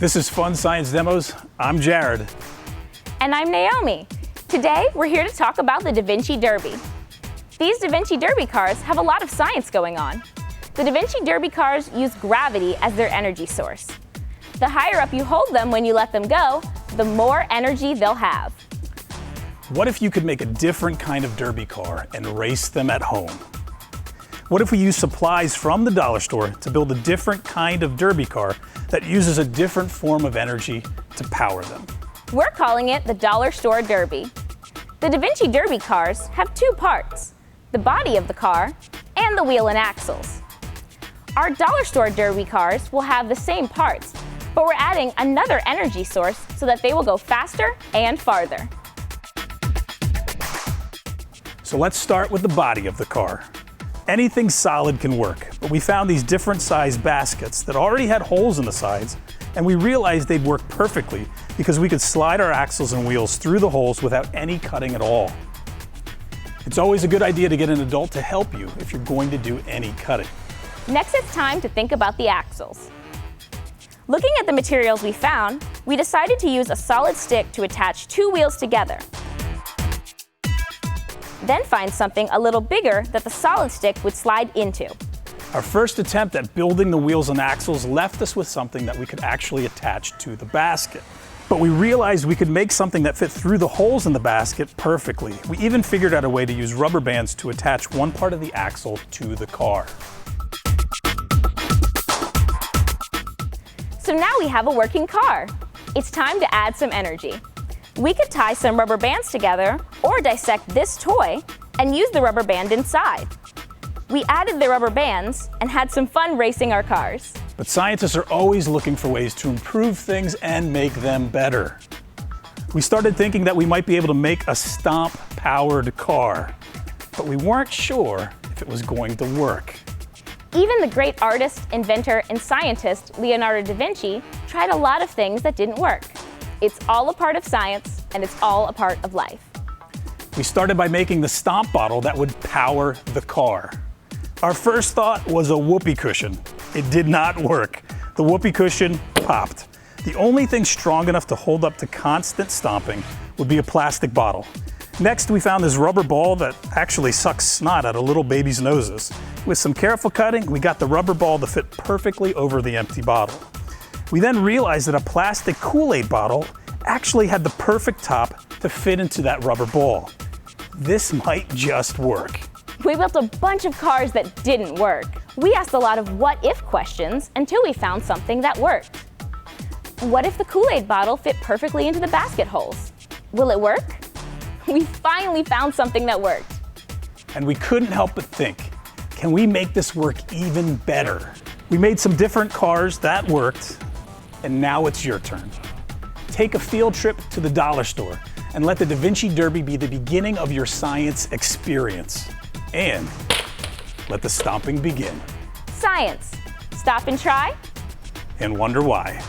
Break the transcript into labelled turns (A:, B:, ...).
A: This is Fun Science Demos. I'm Jared.
B: And I'm Naomi. Today, we're here to talk about the Da Vinci Derby. These Da Vinci Derby cars have a lot of science going on. The Da Vinci Derby cars use gravity as their energy source. The higher up you hold them when you let them go, the more energy they'll have.
A: What if you could make a different kind of derby car and race them at home? What if we use supplies from the dollar store to build a different kind of derby car that uses a different form of energy to power them?
B: We're calling it the Dollar Store Derby. The Da Vinci Derby cars have two parts, the body of the car and the wheel and axles. Our Dollar Store Derby cars will have the same parts, but we're adding another energy source so that they will go faster and farther.
A: So let's start with the body of the car. Anything solid can work, but we found these different sized baskets that already had holes in the sides, and we realized they'd work perfectly because we could slide our axles and wheels through the holes without any cutting at all. It's always a good idea to get an adult to help you if you're going to do any cutting.
B: Next, it's time to think about the axles. Looking at the materials we found, we decided to use a solid stick to attach two wheels together. Then find something a little bigger that the solid stick would slide into.
A: Our first attempt at building the wheels and axles left us with something that we could actually attach to the basket. But we realized we could make something that fit through the holes in the basket perfectly. We even figured out a way to use rubber bands to attach one part of the axle to the car.
B: So now we have a working car. It's time to add some energy. We could tie some rubber bands together or dissect this toy and use the rubber band inside. We added the rubber bands and had some fun racing our cars.
A: But scientists are always looking for ways to improve things and make them better. We started thinking that we might be able to make a stomp-powered car, but we weren't sure if it was going to work.
B: Even the great artist, inventor, and scientist Leonardo da Vinci tried a lot of things that didn't work. It's all a part of science, and it's all a part of life.
A: We started by making the stomp bottle that would power the car. Our first thought was a whoopee cushion. It did not work. The whoopee cushion popped. The only thing strong enough to hold up to constant stomping would be a plastic bottle. Next, we found this rubber ball that actually sucks snot out of little babies' noses. With some careful cutting, we got the rubber ball to fit perfectly over the empty bottle. We then realized that a plastic Kool-Aid bottle actually had the perfect top to fit into that rubber ball. This might just work.
B: We built a bunch of cars that didn't work. We asked a lot of what-if questions until we found something that worked. What if the Kool-Aid bottle fit perfectly into the basket holes? Will it work? We finally found something that worked.
A: And we couldn't help but think, can we make this work even better? We made some different cars that worked, and now it's your turn. Take a field trip to the dollar store and let the Da Vinci Derby be the beginning of your science experience. And let the stomping begin.
B: Science. Stop and try.
A: And wonder why.